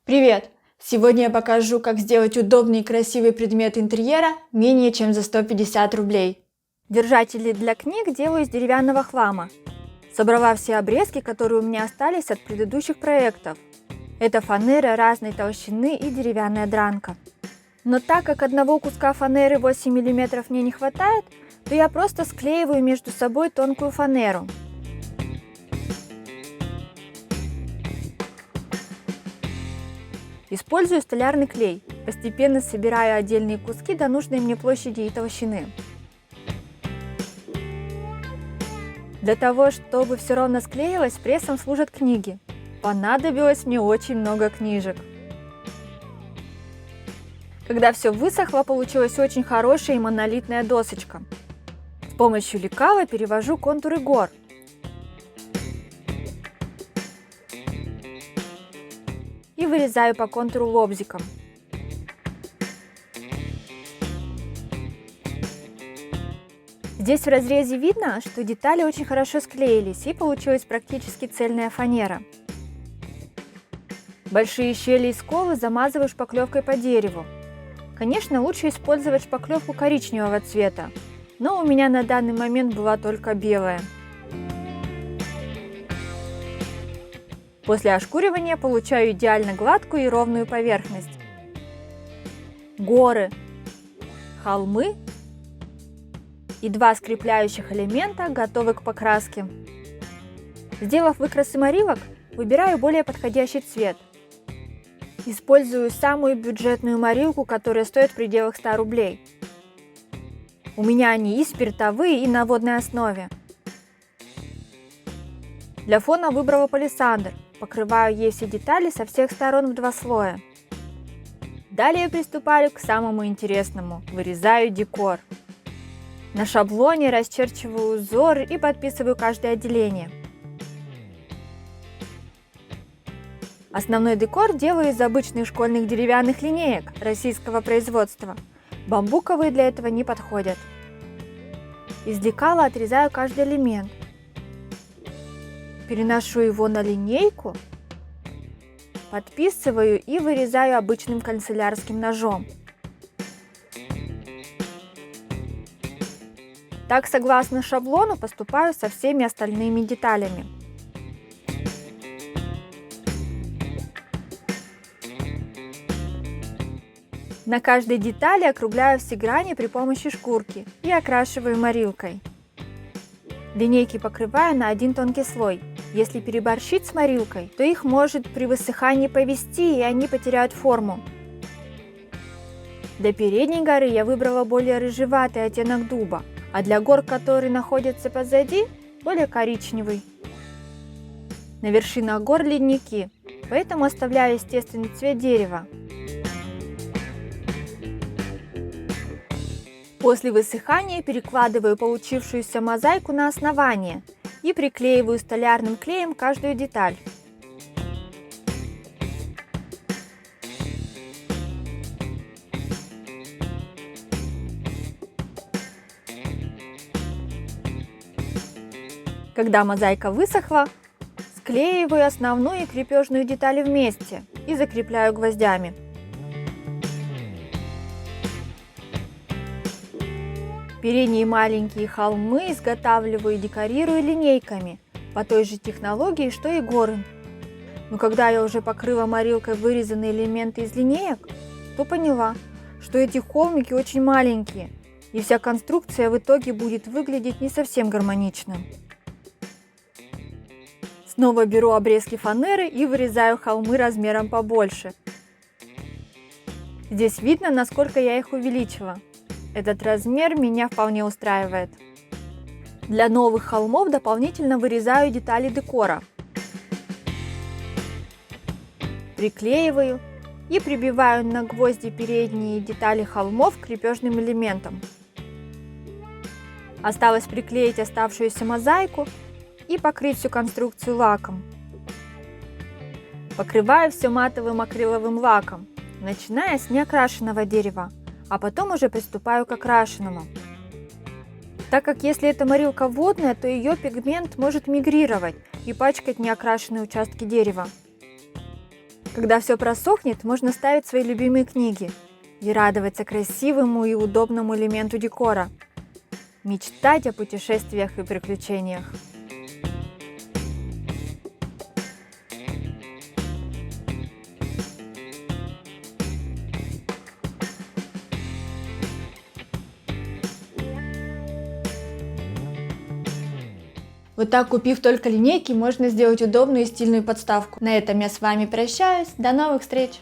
Привет! Сегодня я покажу, как сделать удобный и красивый предмет интерьера менее чем за 150 рублей. Держатели для книг делаю из деревянного хлама. Собрала все обрезки, которые у меня остались от предыдущих проектов. Это фанера разной толщины и деревянная дранка. Но так как одного куска фанеры 8 мм мне не хватает, то я просто склеиваю между собой тонкую фанеру. Использую столярный клей, постепенно собираю отдельные куски до нужной мне площади и толщины. Для того, чтобы все ровно склеилось, прессом служат книги. Понадобилось мне очень много книжек. Когда все высохло, получилась очень хорошая и монолитная досочка. С помощью лекала перевожу контуры гор. И вырезаю по контуру лобзиком. Здесь в разрезе видно, что детали очень хорошо склеились и получилась практически цельная фанера. Большие щели и сколы замазываю шпаклевкой по дереву. Конечно, лучше использовать шпаклевку коричневого цвета, но у меня на данный момент была только белая. После ошкуривания получаю идеально гладкую и ровную поверхность. Горы, холмы и два скрепляющих элемента готовы к покраске. Сделав выкрасы морилок, выбираю более подходящий цвет. Использую самую бюджетную морилку, которая стоит в пределах 100 рублей. У меня они и спиртовые, и на водной основе. Для фона выбрала палисандр. Покрываю ей все детали со всех сторон в 2 слоя. Далее приступаю к самому интересному – вырезаю декор. На шаблоне расчерчиваю узор и подписываю каждое отделение. Основной декор делаю из обычных школьных деревянных линеек российского производства. Бамбуковые для этого не подходят. Из лекала отрезаю каждый элемент. Переношу его на линейку, подписываю и вырезаю обычным канцелярским ножом. Так, согласно шаблону, поступаю со всеми остальными деталями. На каждой детали округляю все грани при помощи шкурки и окрашиваю морилкой. Линейки покрываю на один тонкий слой. Если переборщить с морилкой, то их может при высыхании повести, и они потеряют форму. Для передней горы я выбрала более рыжеватый оттенок дуба, а для гор, которые находятся позади, более коричневый. На вершинах гор ледники, поэтому оставляю естественный цвет дерева. После высыхания перекладываю получившуюся мозаику на основание и приклеиваю столярным клеем каждую деталь. Когда мозаика высохла, склеиваю основную и крепежную детали вместе и закрепляю гвоздями. Передние маленькие холмы изготавливаю и декорирую линейками по той же технологии, что и горы. Но когда я уже покрыла морилкой вырезанные элементы из линеек, то поняла, что эти холмики очень маленькие, и вся конструкция в итоге будет выглядеть не совсем гармонично. Снова беру обрезки фанеры и вырезаю холмы размером побольше. Здесь видно, насколько я их увеличила. Этот размер меня вполне устраивает. Для новых холмов дополнительно вырезаю детали декора. Приклеиваю и прибиваю на гвозди передние детали холмов к крепежным элементам. Осталось приклеить оставшуюся мозаику и покрыть всю конструкцию лаком. Покрываю все матовым акриловым лаком, начиная с неокрашенного дерева, а потом уже приступаю к окрашенному. Так как если эта морилка водная, то ее пигмент может мигрировать и пачкать неокрашенные участки дерева. Когда все просохнет, можно ставить свои любимые книги и радоваться красивому и удобному элементу декора. Мечтать о путешествиях и приключениях. Вот так, купив только линейки, можно сделать удобную и стильную подставку. На этом я с вами прощаюсь. До новых встреч!